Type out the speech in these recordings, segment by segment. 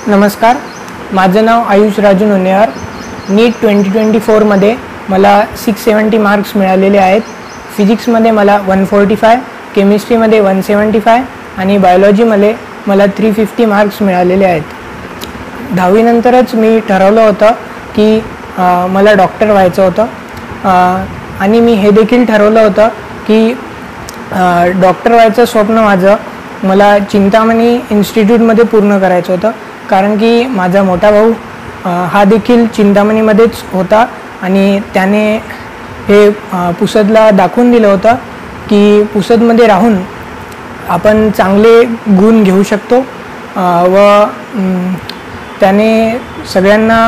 नमस्कार, माझं नाव आयुष राजू नोनेवार। नीट 2024मध्ये मला 670 मार्क्स मिळालेले आहेत। फिजिक्समध्ये मला 145, केमिस्ट्रीमध्ये 175 आणि बायोलॉजीमध्ये मला 350 मार्क्स मिळालेले आहेत। 10वी नंतरच मी ठरवलं होतं की मला डॉक्टर व्हायचं होतं आणि मी हे देखील ठरवलं होतं की डॉक्टर व्हायचं स्वप्न माझं मला चिंतामणी इन्स्टिट्यूटमध्ये पूर्ण करायचं होतं, कारण की माझा मोठा भाऊ हा देखील चिंतामणीमध्येच होता आणि त्याने हे पुसदला दाखवून दिलं होतं की पुसदमध्ये राहून आपण चांगले गुण घेऊ शकतो व त्याने सगळ्यांना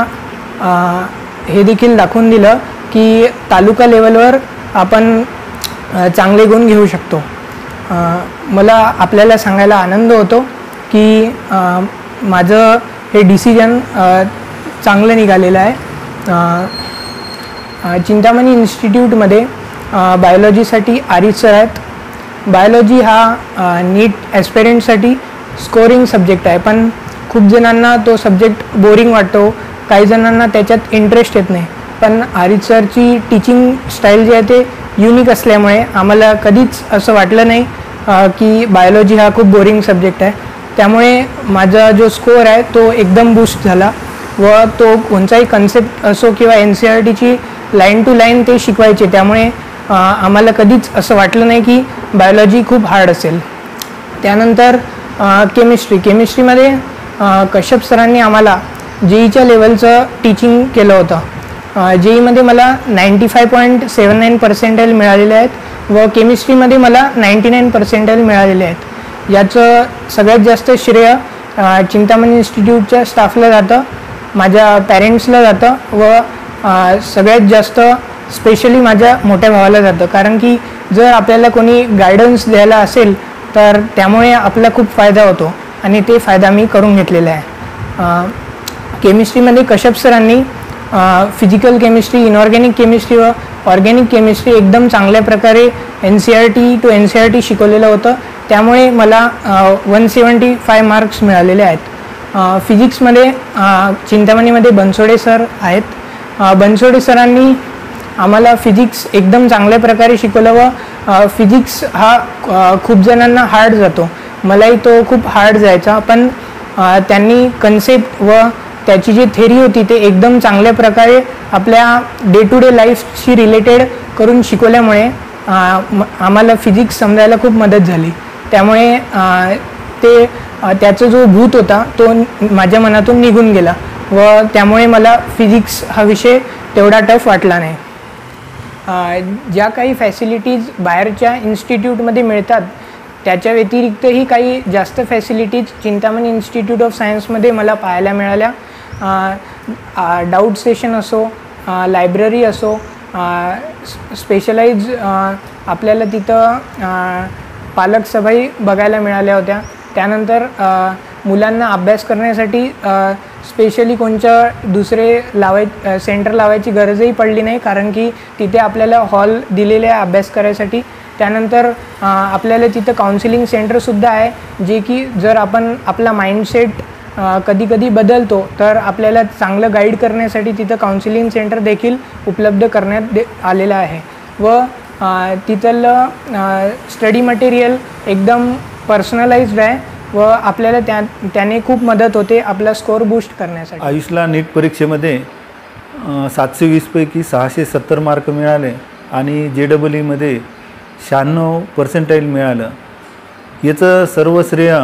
हे देखील दाखवून दिलं की तालुका लेवलवर आपण चांगले गुण घेऊ शकतो। मला आपल्याला सांगायला आनंद होतो की माझं हे डिसिजन चांगलं निघालेलं आहे। चिंतामणी इन्स्टिट्यूटमध्ये बायोलॉजीसाठी आरिफ सर आहेत। बायोलॉजी हा नीट ॲस्पिरंटसाठी स्कोरिंग सब्जेक्ट आहे, पण खूप जणांना तो सब्जेक्ट बोरिंग वाटतो, काही जणांना त्याच्यात इंटरेस्ट येत नाही। पण आरिफ सरची टीचिंग स्टाईल जी आहे ते युनिक असल्यामुळे आम्हाला कधीच असं वाटलं नाही की बायोलॉजी हा खूप बोरिंग सब्जेक्ट आहे। त्यामुळे माझा जो स्कोअर आहे तो एकदम बूस्ट झाला व तो कोणताही कन्सेप्ट असो किंवा NCERTची लाईन टू लाईन ते शिकवायचे, त्यामुळे आम्हाला कधीच असं वाटलं नाही की बायोलॉजी खूप हार्ड असेल। त्यानंतर केमिस्ट्रीमध्ये कश्यप सरांनी आम्हाला JEEच्या लेवलचं टीचिंग केलं होतं। JEEमध्ये मला 95.79 पर्सेंटाईल मिळालेले आहेत व केमिस्ट्रीमध्ये मला 99 पर्सेंटाईल मिळालेले आहेत। याचं सगळ्यात जास्त श्रेय चिंतामणी इन्स्टिट्यूटच्या स्टाफला जातं, माझ्या पॅरेंट्सला जातं व सगळ्यात जास्त स्पेशली माझ्या मोठ्या भावाला जातं, कारण की जर आपल्याला कोणी गायडन्स द्यायला असेल तर त्यामुळे आपला खूप फायदा होतो आणि ते फायदा मी करून घेतलेला आहे। केमिस्ट्रीमध्ये कश्यप सरांनी फिजिकल केमिस्ट्री, इनऑर्गॅनिक केमिस्ट्री व ऑर्गॅनिक केमिस्ट्री एकदम चांगल्या प्रकारे NCERT टू NCERT शिकवलेलं होतं, त्यामुळे मला 175 मार्क्स मिळालेले आहेत। फिजिक्समध्ये चिंतामणीमध्ये बनसोडे सर आहेत। बनसोडे सरांनी आम्हाला फिजिक्स एकदम चांगल्या प्रकारे शिकवलं व फिजिक्स हा खूप जणांना हार्ड जातो, मलाही तो खूप हार्ड जायचा, पण त्यांनी कन्सेप्ट व त्याची जी थेरी होती ते एकदम चांगल्या प्रकारे आपल्या डे टू डे लाईफशी रिलेटेड करून शिकवल्यामुळे आम्हाला फिजिक्स समजायला खूप मदत झाली। त्यामुळे त्याचा जो भूत होता तो माझ्या मनातून निघून गेला व त्यामुळे मला फिजिक्स हा विषय तेवढा टफ वाटला नाही। ज्या काही फॅसिलिटीज बाहेरच्या इन्स्टिट्यूटमध्ये मिळतात त्याच्या व्यतिरिक्तही काही जास्त फॅसिलिटीज चिंतामणी इन्स्टिट्यूट ऑफ सायन्समध्ये मला पाहायला मिळाल्या। डाऊट सेशन असो, लायब्ररी असो, स्पेशलाइज आपल्याला तिथं पालक सभाही बघायला मिळाल्या होत्या। त्यानंतर मुलांना अभ्यास करण्यासाठी स्पेशली कोणच्या दुसरे सेंटर लावायची गरजही पडली नाही, कारण की तिथे आपल्याला हॉल दिलेले आहे अभ्यास करायसाठी। त्यानंतर आपल्याला तिथं काउन्सिलिंग सेंटरसुद्धा आहे, जे की जर आपण आपला माइंडसेट कधी कधी बदलतो तर आपल्याला चांगलं गाईड करण्यासाठी तिथं काउन्सिलिंग सेंटर देखील उपलब्ध करण्यात आलेलं आहे व तिथलं स्टडी मटेरियल एकदम पर्सनलाइज्ड आहे व आपल्याला त्याने खूप मदत होते आपला स्कोअर बूस्ट करण्यासाठी। आयुषला नीट परीक्षेमध्ये 720 पैकी 670 मार्क मिळाले आणि JEEमध्ये 96 पर्सेंटाईल मिळालं। याचं सर्व श्रेय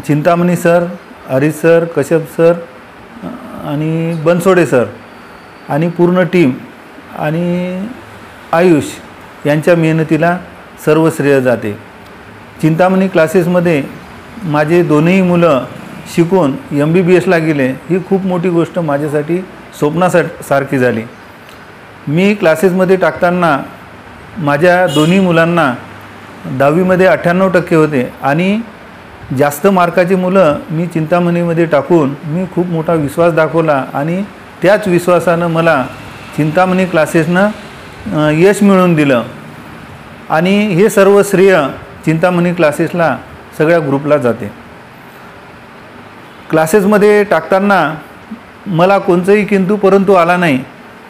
Chintamani sir, Arif sir, Kashyap sir आणि बनसोडे सर आणि पूर्ण टीम आणि आयुष यांच्या मेहनतीला सर्व श्रेय जाते। चिंतामणी क्लासेसमध्ये माझे दोन्ही मुलं शिकून MBBSला गेले, ही खूप मोठी गोष्ट माझ्यासाठी स्वप्नासारखी झाली। मी क्लासेसमध्ये टाकताना माझ्या दोन्ही मुलांना 10वीमध्ये 98% होते आणि जास्त मार्काची मुलं मी चिंतामणीमध्ये टाकून मी खूप मोठा विश्वास दाखवला आणि त्याच विश्वासानं मला चिंतामणी क्लासेसनं यश मिळवून दिलं आणि हे सर्व श्रेय चिंतामणी क्लासेसला सगळ्या ग्रुपला जाते। क्लासेसमध्ये टाकताना मला कोणताही किंतु परंतु आला नाही,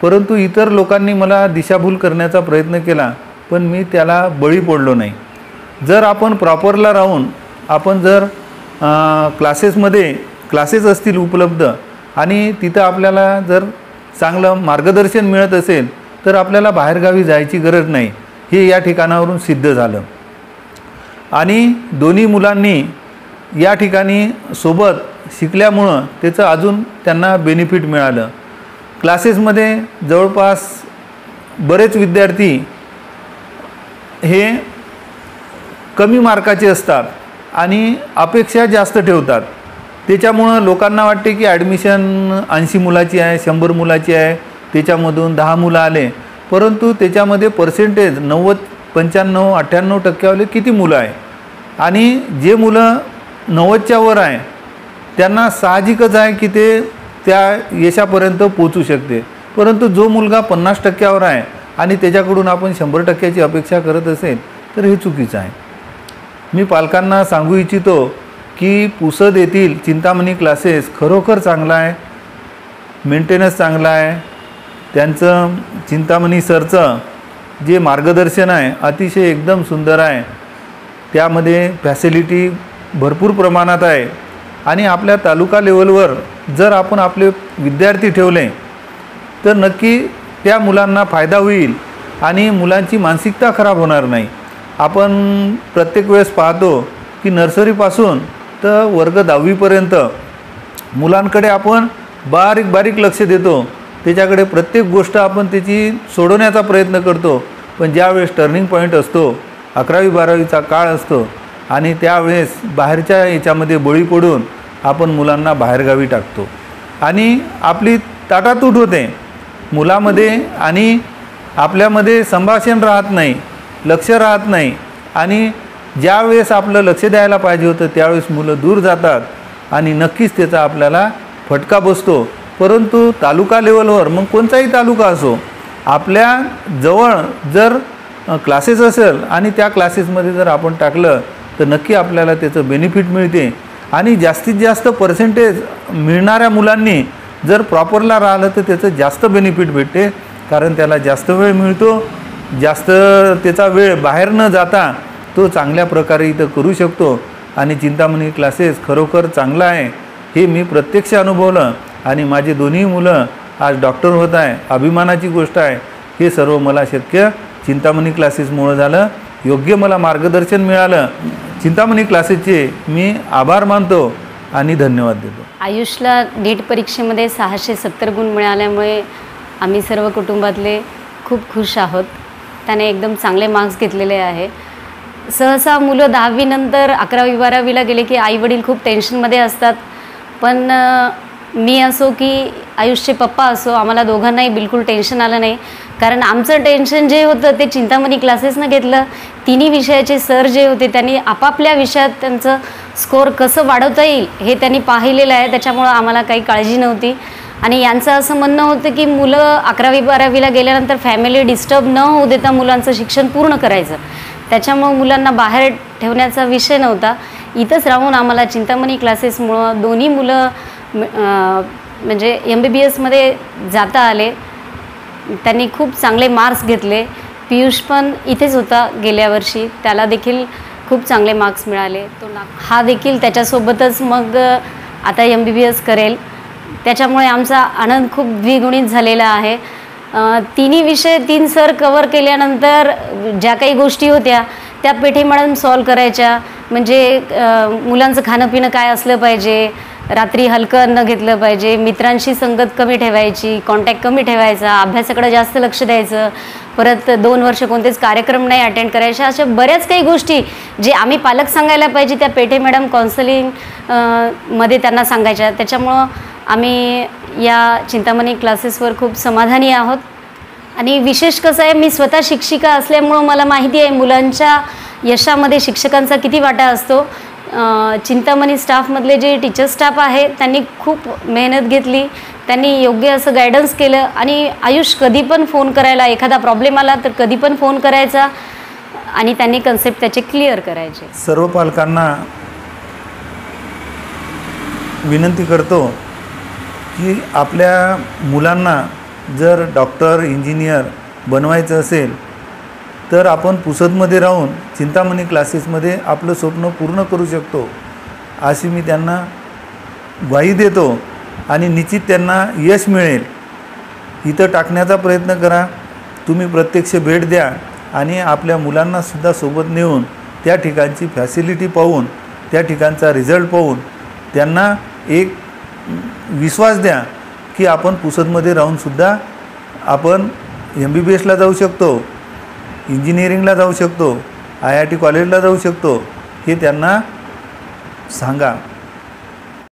परंतु इतर लोकांनी मला दिशाभूल करण्याचा प्रयत्न केला, पण मी त्याला बळी पडलो नाही. जर आपण प्रॉपरला राहून आपण जर क्लासेस असतील उपलब्ध आणि तिथं आपल्याला जर चांगलं मार्गदर्शन मिळत असेल तर आपल्याला बाहेरगावी जायची गरज नाही, हे या ठिकाणावरून सिद्ध झालं. आणि दोन्ही मुलांनी या ठिकाणी सोबत शिकल्यामुळं त्याचं अजून त्यांना बेनिफिट मिळालं. क्लासेसमध्ये जवळपास बरेच विद्यार्थी हे कमी मार्काचे असतात आणि अपेक्षा जास्त ठेवतात. त्याच्यामुळं लोकांना वाटते की ॲडमिशन 80 मुलाची आहे, 100 मुलाची आहे, त्याच्यामधून 10 मुलं आले, परंतु त्याच्यामध्ये पर्सेंटेज 90, 95, 98% किती मुलं आहे. आणि जे मुलं 90च्या वर आहे त्यांना साहजिकच आहे की ते त्या यशापर्यंत पोचू शकते, परंतु जो मुलगा 50% आहे आणि त्याच्याकडून आपण 100%ची अपेक्षा करत असेल तर हे चुकीचं आहे. मी पालकांना सांगू इच्छितो की पुसद येथील चिंतामणी क्लासेस खरोखर चांगला आहे, मेंटेनन्स चांगला आहे. त्यांचं चिंतामणी सरचं जे मार्गदर्शन आहे अतिशय एकदम सुंदर आहे. त्यामध्ये फॅसिलिटी भरपूर प्रमाणात आहे आणि आपल्या तालुका लेवलवर जर आपण आपले विद्यार्थी ठेवले तर नक्की त्या मुलांना फायदा होईल आणि मुलांची मानसिकता खराब होणार नाही. आपण प्रत्येक वेळेस पाहतो की नर्सरीपासून तर वर्ग 10वीपर्यंत मुलांकडे आपण बारीक लक्ष देतो, त्याच्याकडे प्रत्येक गोष्ट आपण त्याची सोडवण्याचा प्रयत्न करतो, पण ज्यावेळेस टर्निंग पॉईंट असतो 11वी-12वीचा काळ असतो आणि त्यावेळेस बाहेरच्या याच्यामध्ये बळी पडून आपण मुलांना बाहेरगावी टाकतो आणि आपली ताटातूट होते मुलामध्ये आणि आपल्यामध्ये संभाषण राहत नाही, लक्ष राहत नाही आणि ज्यावेळेस आपलं लक्ष द्यायला पाहिजे होतं त्यावेळेस मुलं दूर जातात आणि नक्कीच त्याचा आपल्याला फटका बसतो. परंतु तालुका लेवलवर मग कोणताही तालुका असो आपल्या जवळ जर क्लासेस असेल आणि त्या क्लासेसमध्ये जर आपण टाकलं तर नक्की आपल्याला त्याचं बेनिफिट मिळते आणि जास्तीत जास्त पर्सेंटेज मिळणाऱ्या मुलांनी जर प्रॉपरला राहिलं तर त्याचं जास्त बेनिफिट भेटते, कारण त्याला जास्त वेळ मिळतो, जास्त त्याचा वेळ बाहेर न जाता तो चांगल्या प्रकारे इथं करू शकतो. आणि चिंतामणी क्लासेस खरोखर चांगला आहे हे मी प्रत्यक्ष अनुभवलं आणि माझे दोन्ही मुलं आज डॉक्टर होत आहे, अभिमानाची गोष्ट आहे. हे सर्व मला शक्य चिंतामणी क्लासेसमुळं झालं. योग्य मला मार्गदर्शन मिळालं. चिंतामणी क्लासेसचे मी आभार मानतो आणि धन्यवाद देतो. आयुषला नीट परीक्षेमध्ये 670 गुण मिळाल्यामुळे आम्ही सर्व कुटुंबातले खूप खुश आहोत. त्याने एकदम चांगले मार्क्स घेतलेले आहे. सहसा मुलं 10वी नंतर 11वी-12वीला गेले की आईवडील खूप टेन्शनमध्ये असतात, पण मी असो की आयुषचे पप्पा असो आम्हाला दोघांनाही बिलकुल टेन्शन आलं नाही, कारण आमचं टेन्शन जे होतं ते चिंतामणी क्लासेसनं घेतलं. तिन्ही विषयाचे सर जे होते त्यांनी आपापल्या विषयात त्यांचं स्कोअर कसं वाढवता येईल हे त्यांनी पाहिलेलं आहे, त्याच्यामुळं आम्हाला काही काळजी नव्हती. आणि यांचं असं म्हणणं होतं की मुलं 11वी-12वीला गेल्यानंतर फॅमिली डिस्टर्ब न होऊ देता मुलांचं शिक्षण पूर्ण करायचं, त्याच्यामुळं मुलांना बाहेर ठेवण्याचा विषय नव्हता. इथंच राहून आम्हाला चिंतामणी क्लासेसमुळं दोन्ही मुलं म्हणजे MBBSमध्ये जाता आले. त्यांनी खूप चांगले मार्क्स घेतले. पियुष पण इथेच होता गेल्या वर्षी, त्याला देखील खूप चांगले मार्क्स मिळाले. हा देखील त्याच्यासोबतच मग आता MBBS करेल, त्याच्यामुळे आमचा आनंद खूप द्विगुणित झालेला आहे. तिन्ही विषय 3 सर कवर केल्यानंतर ज्या काही गोष्टी होत्या त्या पेठे मॅडम सॉल्व करायच्या. म्हणजे मुलांचं खाणंपिणं काय असलं पाहिजे, रात्री हलकं अन्न घेतलं पाहिजे, मित्रांशी संगत कमी ठेवायची, कॉन्टॅक्ट कमी ठेवायचा, अभ्यासाकडे जास्त लक्ष द्यायचं, परत 2 वर्ष कोणतेच कार्यक्रम नाही अटेंड करायचे, अशा बऱ्याच काही गोष्टी जे आम्ही पालक सांगायला पाहिजे त्या पेठे मॅडम काउन्सिलिंग मध्ये त्यांना सांगायच्या. त्याच्यामुळं आम्ही या चिंतामणी क्लासेसवर खूप समाधानी आहोत. आणि विशेष कसं आहे, मी स्वतः शिक्षिका असल्यामुळं मला माहिती आहे मुलांच्या यशामध्ये शिक्षकांचा किती वाटा असतो. चिंतामणी स्टाफमधले जे टीचर स्टाफ आहे त्यांनी खूप मेहनत घेतली, त्यांनी योग्य असं गायडन्स केलं. आणि आयुष कधी पण फोन करायला, एखादा प्रॉब्लेम आला तर कधी पण फोन करायचा आणि त्यांनी कन्सेप्ट त्याचे क्लिअर करायचे. सर्व पालकांना विनंती करतो की आपल्या मुलांना जर डॉक्टर इंजिनियर बनवायचं असेल तर आपण पुसदमध्ये राहून चिंतामणी क्लासेसमध्ये आपलं स्वप्न पूर्ण करू शकतो अशी मी त्यांना ग्वाही देतो आणि निश्चित त्यांना यश मिळेल. इथं टाकण्याचा प्रयत्न करा. तुम्ही प्रत्यक्ष भेट द्या आणि आपल्या मुलांनासुद्धा सोबत नेऊन त्या ठिकाणची फॅसिलिटी पाहून त्या ठिकाणचा रिझल्ट पाहून त्यांना एक विश्वास द्या की आपण पुसदमध्ये राहूनसुद्धा आपण MBBSला जाऊ शकतो, इंजिनिअरिंगला जाऊ शकतो, IIT कॉलेजला जाऊ शकतो हे त्यांना सांगा.